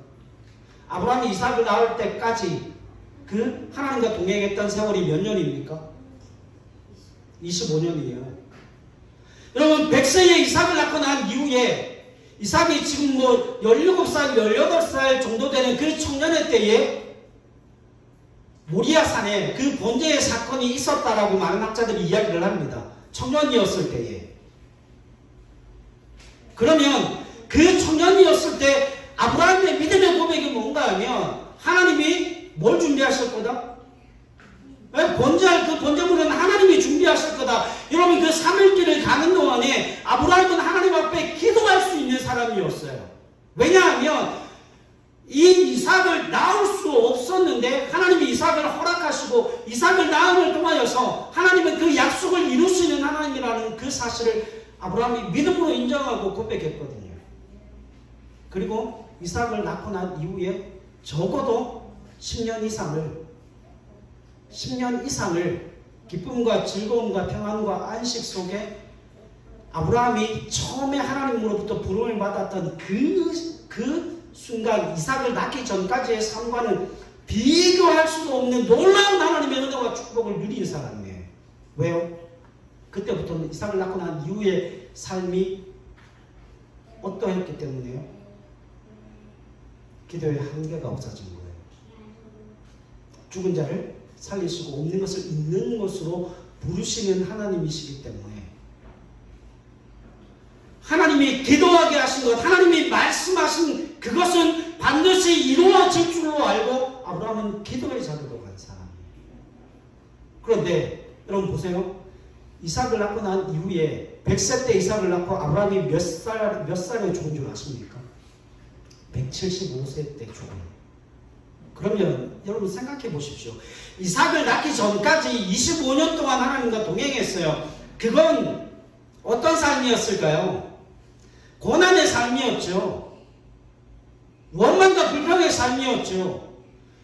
아브라함이 이삭을 낳을 때까지 그 하나님과 동행했던 세월이 몇 년입니까? 25년이에요. 여러분 100세에 이삭을 낳고 난 이후에 이삭이 지금 뭐 17살, 18살 정도 되는 그 청년의 때에 모리아산에 그 번제의 사건이 있었다라고 많은 학자들이 이야기를 합니다. 청년이었을 때에. 그러면 그 청년이었을 때 아브라함의 믿음의 고백이 뭔가 하면 하나님이 뭘 준비하실 거다? 번제할 그 번제물은 하나님이 준비하실 거다. 여러분 그 3일길을 가는 동안에 아브라함은 하나님 앞에 기도할 수 있는 사람이었어요. 왜냐하면 이 이삭을 낳을 수 없었는데 하나님이 이삭을 허락하시고 이삭을 낳음을 통하여서 하나님은 그 약속을 이루시는 하나님이라는 그 사실을 아브라함이 믿음으로 인정하고 고백했거든요. 그리고 이삭을 낳고 난 이후에 적어도 10년 이상을 기쁨과 즐거움과 평안과 안식 속에 아브라함이 처음에 하나님으로부터 부름을 받았던 그 순간 이삭을 낳기 전까지의 삶과는 비교할 수도 없는 놀라운 하나님의 은혜와 축복을 누린 사람이에요. 왜요? 그때부터는 이삭을 낳고 난 이후의 삶이 어떠했기 때문에요? 기도의 한계가 없어진 거예요. 죽은 자를 살리시고 없는 것을 있는 것으로 부르시는 하나님이시기 때문에 하나님이 기도하게 하신 것, 하나님이 말씀하신 그것은 반드시 이루어질 줄로 알고 아브라함은 기도의 자리로 간 사람이에요. 그런데 여러분 보세요. 이삭을 낳고 난 이후에 100세 때 이삭을 낳고 아브라함이 몇 살에 죽은 줄 아십니까? 175세 때 죽어요. 그러면 여러분 생각해 보십시오. 이삭을 낳기 전까지 25년 동안 하나님과 동행했어요. 그건 어떤 삶이었을까요? 고난의 삶이었죠. 원망과 불평의 삶이었죠.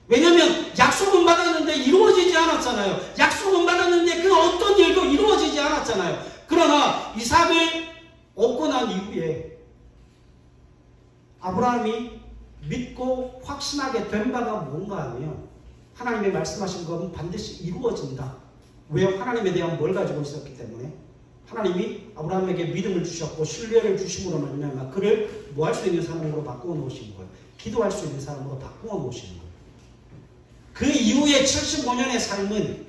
왜냐하면 약속은 받았는데 이루어지지 않았잖아요. 약속은 받았는데 그 어떤 일도 이루어지지 않았잖아요. 그러나 이삭을 얻고 난 이후에 아브라함이 믿고 확신하게 된 바가 뭔가 하면 하나님의 말씀하신 것은 반드시 이루어진다. 왜요? 하나님에 대한 뭘 가지고 있었기 때문에 하나님이 아브라함에게 믿음을 주셨고 신뢰를 주심으로 말미암아 그를 뭐 할 수 있는 사람으로 바꾸어 놓으신 거예요. 기도할 수 있는 사람으로 바꾸어 놓으신 거예요. 그 이후에 75년의 삶은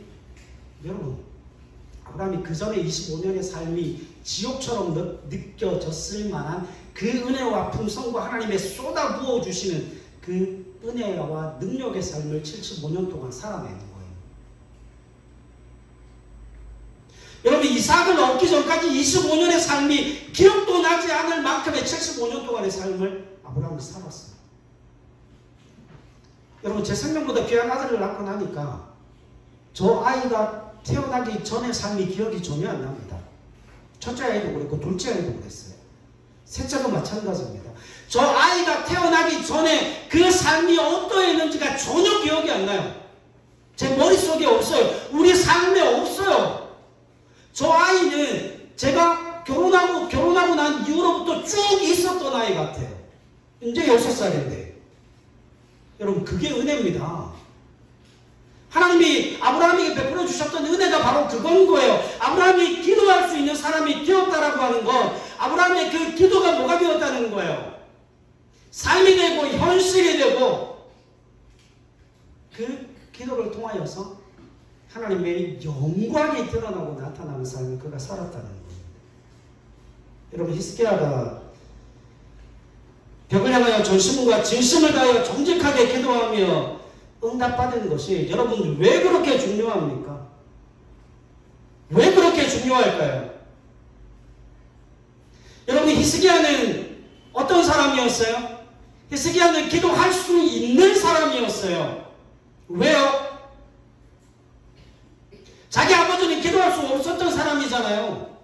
여러분 아브라함이 그 전에 25년의 삶이 지옥처럼 느껴졌을 만한 그 은혜와 풍성과 하나님의 쏟아부어 주시는 그 은혜와 능력의 삶을 75년 동안 살아내는 거예요. 여러분 이삭을 얻기 전까지 25년의 삶이 기억도 나지 않을 만큼의 75년 동안의 삶을 아브라함이 살았어요. 여러분 제 생명보다 귀한 아들을 낳고 나니까 저 아이가 태어나기 전의 삶이 기억이 전혀 안 납니다. 첫째 아이도 그랬고 둘째 아이도 그랬어요. 셋째도 마찬가지입니다. 저 아이가 태어나기 전에 그 삶이 어떠했는지가 전혀 기억이 안 나요. 제 머릿속에 없어요. 우리 삶에 없어요. 저 아이는 제가 결혼하고 난 이후로부터 쭉 있었던 아이 같아요. 이제 6살인데 그건 거예요. 아브라함이 기도할 수 있는 사람이 되었다라고 하는 건 아브라함의 그 기도가 뭐가 되었다는 거예요. 삶이 되고 현실이 되고 그 기도를 통하여서 하나님의 영광이 드러나고 나타나는 삶을 그가 살았다는 거예요. 여러분 히스기야가 벽을 향하여 전심과 진심을 다하여 정직하게 기도하며 응답받은 것이 여러분 왜 그렇게 중요합니까? 왜 그렇게 중요할까요? 여러분 히스기야는 어떤 사람이었어요? 히스기야는 기도할 수 있는 사람이었어요. 왜요? 자기 아버지는 기도할 수 없었던 사람이잖아요.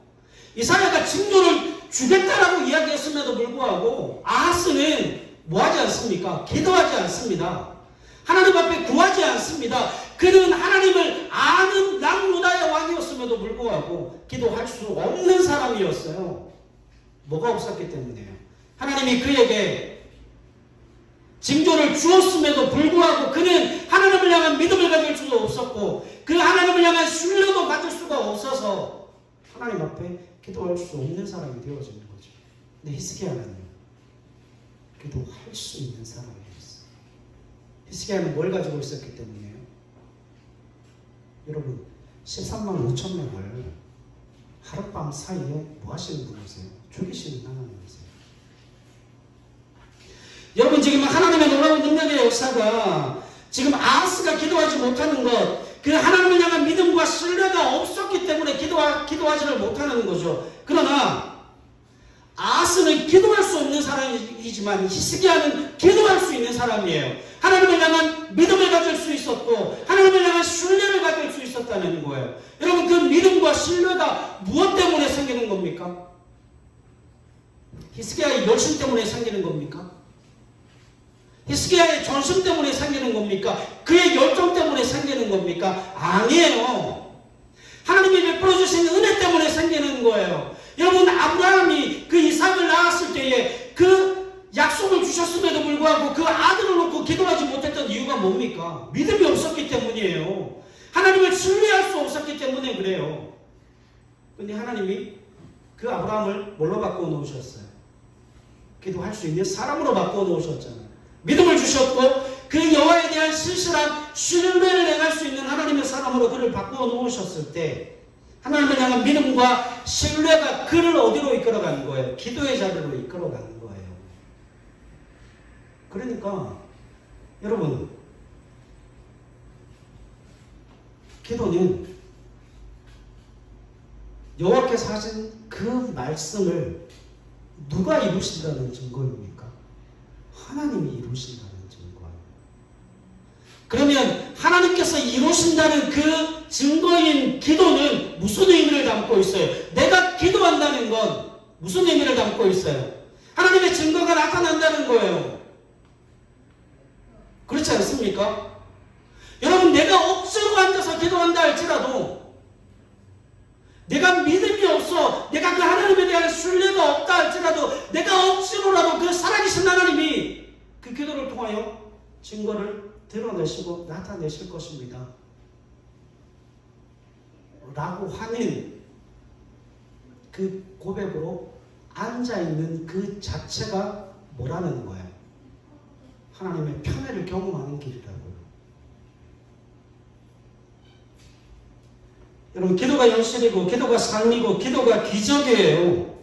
이사야가 징조를 주겠다라고 이야기했음에도 불구하고 아하스는 뭐하지 않습니까? 기도하지 않습니다. 하나님 앞에 구하지 않습니다. 그는 하나님을 아는 남유다의 왕이었음에도 불구하고 기도할 수 없는 사람이었어요. 뭐가 없었기 때문이에요. 하나님이 그에게 징조를 주었음에도 불구하고 그는 하나님을 향한 믿음을 가질 수도 없었고 그 하나님을 향한 신뢰도 가질 수가 없어서 하나님 앞에 기도할 수 없는 사람이 되어지는 거죠. 근데 히스기야는요, 기도할 수 있는 사람이었어요. 히스기야는 뭘 가지고 있었기 때문이에요? 여러분 13만 5천 명을 하룻밤 사이에 뭐 하시는 분이세요? 죽이시는 하나님이세요. 여러분 지금 하나님의 놀라운 능력의 역사가 지금 아하스가 기도하지 못하는 것, 그 하나님을 향한 믿음과 신뢰가 없었기 때문에 기도하지를 못하는 거죠. 그러나 아하스는 기도할 수 없는 사람이지만 히스기야는 기도할 수 있는 사람이에요. 하나님을 향한 믿음을 가질 수 있었고 하나님을 향한 신뢰를 가질 수 있었다는 거예요. 여러분 그 믿음과 신뢰가 무엇 때문에 생기는 겁니까? 히스기야의 열심 때문에 생기는 겁니까? 히스기야의 전심 때문에 생기는 겁니까? 그의 열정 때문에 생기는 겁니까? 아니에요. 하나님이 베풀어 주신 은혜 때문에 생기는 거예요. 여러분 아브라함이 그 이삭을 낳았을 때에 그 약속을 주셨음에도 불구하고 그 아들을 놓고 기도하지 못했던 이유가 뭡니까? 믿음이 없었기 때문이에요. 하나님을 신뢰할 수 없었기 때문에 그래요. 근데 하나님이 그 아브라함을 뭘로 바꾸어 놓으셨어요? 기도할 수 있는 사람으로 바꾸어 놓으셨잖아요. 믿음을 주셨고 그 여호와에 대한 신실한 신뢰를 행할 수 있는 하나님의 사람으로 그를 바꾸어 놓으셨을 때 하나님을 향한 믿음과 신뢰가 그를 어디로 이끌어가는 거예요? 기도의 자리로 이끌어가는 거예요. 그러니까 여러분 기도는 여호와께서 하신 그 말씀을 누가 이루신다는 증거입니까? 하나님이 이루신다는 증거예요. 그러면 하나님께서 이루신다는 그 증거인 기도는 무슨 의미를 담고 있어요? 내가 기도한다는 건 무슨 의미를 담고 있어요? 하나님의 증거가 나타난다는 거예요. 그렇지 않습니까? 여러분 내가 억지로 앉아서 기도한다 할지라도 내가 믿음이 없어 내가 그 하나님에 대한 신뢰가 없다 할지라도 내가 억지로라도 그 살아계신 하나님이 그 기도를 통하여 증거를 드러내시고 나타내실 것입니다. 라고 하는 그 고백으로 앉아있는 그 자체가 뭐라는 거예요? 하나님의 편애를 경험하는 길이라고요. 여러분 기도가 현실이고 기도가 삶이고 기도가 기적이에요.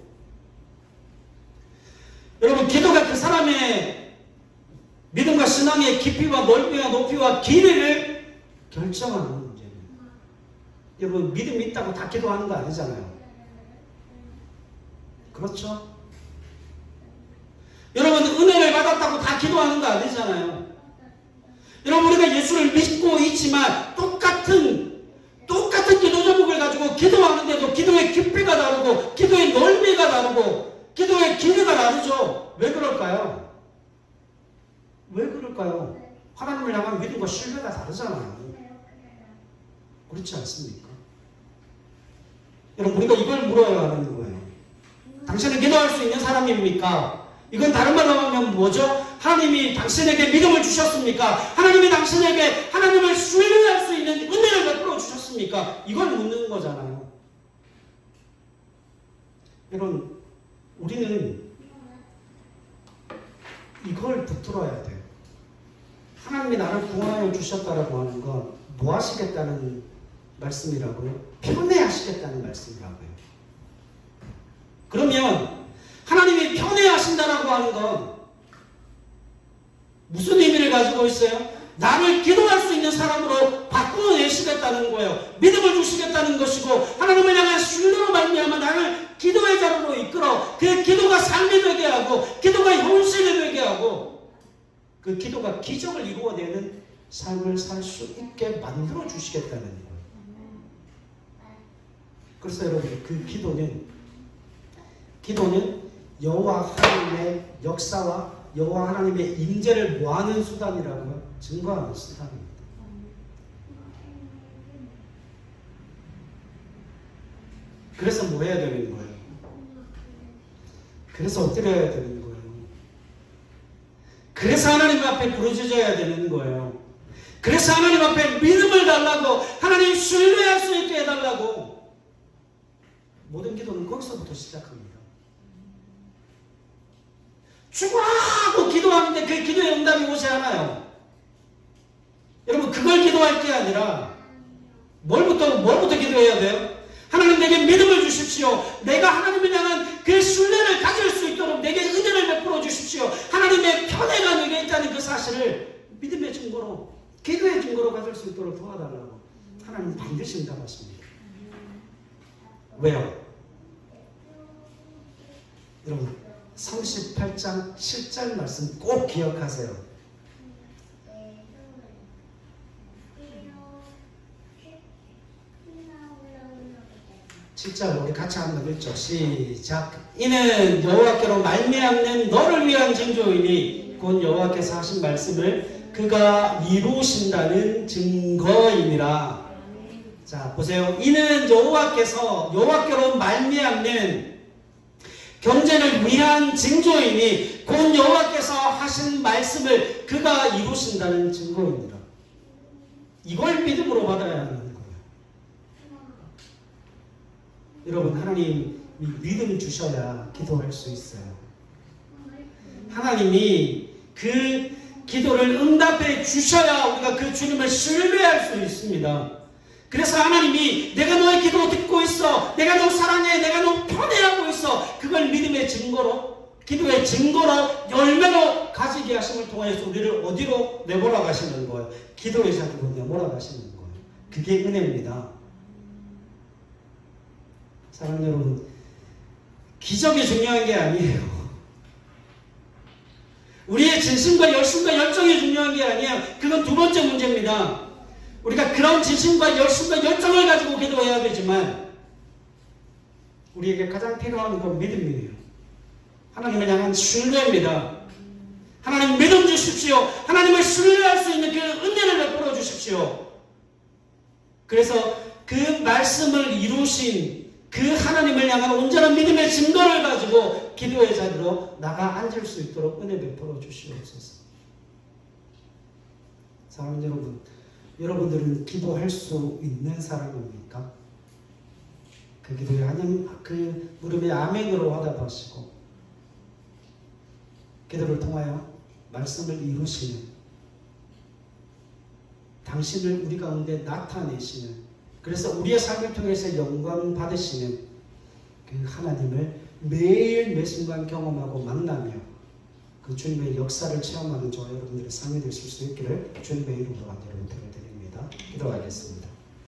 여러분 기도가 그 사람의 믿음과 신앙의 깊이와 넓이와 높이와 길이를 결정하는 문제입니다. 여러분 믿음이 있다고 다 기도하는 거 아니잖아요. 그렇죠? 여러분 은혜를 받았다고 다 기도하는 거 아니잖아요. 여러분 우리가 예수를 믿고 있지만 똑같은 기도 제목을 가지고 기도하는데도 기도의 깊이가 다르고 기도의 넓이가 다르고 기도의 길이가 다르죠. 왜 그럴까요? 왜 그럴까요? 하나님을 향한 믿음과 신뢰가 다르잖아요. 그렇지 않습니까? 여러분 우리가 이걸 물어야 하는 거예요. 당신은 기도할 수 있는 사람입니까? 이건 다른 말로 하면 뭐죠? 하나님이 당신에게 믿음을 주셨습니까? 하나님이 당신에게 하나님을 신뢰할 수 있는 은혜를 베풀어 주셨습니까? 이걸 묻는 거잖아요. 여러분, 우리는 이걸 붙들어야 돼요. 하나님이 나를 구원하여 주셨다라고 하는 건 뭐 하시겠다는 말씀이라고요? 편애하시겠다는 말씀이라고요. 그러면 하나님이 편애하신다라고 하는 건 무슨 의미를 가지고 있어요? 나를 기도할 수 있는 사람으로 바꾸어내시겠다는 거예요. 믿음을 주시겠다는 것이고, 하나님을 향한 신뢰로 말미암아 나를 기도의 자리로 이끌어 그 기도가 삶이 되게 하고, 기도가 현실이 되게 하고, 그 기도가 기적을 이루어내는 삶을 살 수 있게 만들어 주시겠다는 거예요. 그래서 여러분, 그 기도는 여호와 하나님의 역사와 여호와 하나님의 임재를 모하는 수단이라고요. 증거하는 수단입니다. 그래서 뭐 해야 되는 거예요? 그래서 엎드려야 되는 거예요. 그래서 하나님 앞에 부르짖어야 되는 거예요. 그래서 하나님 앞에 믿음을 달라고, 하나님 신뢰할 수 있게 해달라고. 모든 기도는 거기서부터 시작합니다. 죽어라고 기도하는데 그 기도의 응답이 오지 않아요. 여러분, 그걸 기도할 게 아니라 뭘부터 기도해야 돼요? 하나님, 내게 믿음을 주십시오. 내가 하나님을 향한 그 신뢰를 가질 수 있도록 내게 은혜를 베풀어 주십시오. 하나님의 편애가 내게 있다는 그 사실을 믿음의 증거로, 기도의 증거로 가질 수 있도록 도와달라고 하나님 반드시 응답하십니다. 왜요? 여러분, 38장 7절 말씀 꼭 기억하세요. 7절 우리 같이 한번 읽죠. 시작. 이는 여호와께로 말미암는 너를 위한 징조이니 곧 여호와께서 하신 말씀을 그가 이루신다는 증거이니라. 자, 보세요. 이는 여호와께로 말미암는 경전을 위한 징조이니 곧 여호와께서 하신 말씀을 그가 이루신다는 증거입니다. 이걸 믿음으로 받아야 하는 거예요. 여러분, 하나님 믿음 주셔야 기도할 수 있어요. 하나님이 그 기도를 응답해 주셔야 우리가 그 주님을 신뢰할 수 있습니다. 그래서 하나님이 내가 너의 기도 듣고 있어, 내가 너 사랑해, 내가 너 편애하고 있어, 그걸 믿음의 증거로, 기도의 증거로, 열매로 가지게 하심을 통해서 우리를 어디로 내몰아 가시는 거예요? 기도의 자리로 내몰아 가시는 거예요. 그게 은혜입니다. 사랑하는 여러분, 기적이 중요한 게 아니에요. 우리의 진심과 열심과 열정이 중요한 게 아니에요. 그건 두 번째 문제입니다. 우리가 그런 진심과 열심과 열정을 가지고 기도해야 되지만 우리에게 가장 필요한 건 믿음이에요. 하나님을 향한 신뢰입니다. 하나님 믿음 주십시오. 하나님을 신뢰할 수 있는 그 은혜를 베풀어 주십시오. 그래서 그 말씀을 이루신 그 하나님을 향한 온전한 믿음의 증거를 가지고 기도의 자리로 나가 앉을 수 있도록 은혜 베풀어 주시옵소서. 사랑하는 여러분, 여러분들은 기도할 수 있는 사람입니까? 그 기도에 하나님 그 물음에 아멘으로 화답하시고 기도를 통하여 말씀을 이루시는, 당신을 우리 가운데 나타내시는, 그래서 우리의 삶을 통해서 영광 받으시는 그 하나님을 매일 매 순간 경험하고 만나며 그 주님의 역사를 체험하는 저와 여러분들의 삶이 되실 수 있기를 주님의 이름으로 간절히 기도드립니다. 기도하겠습니다.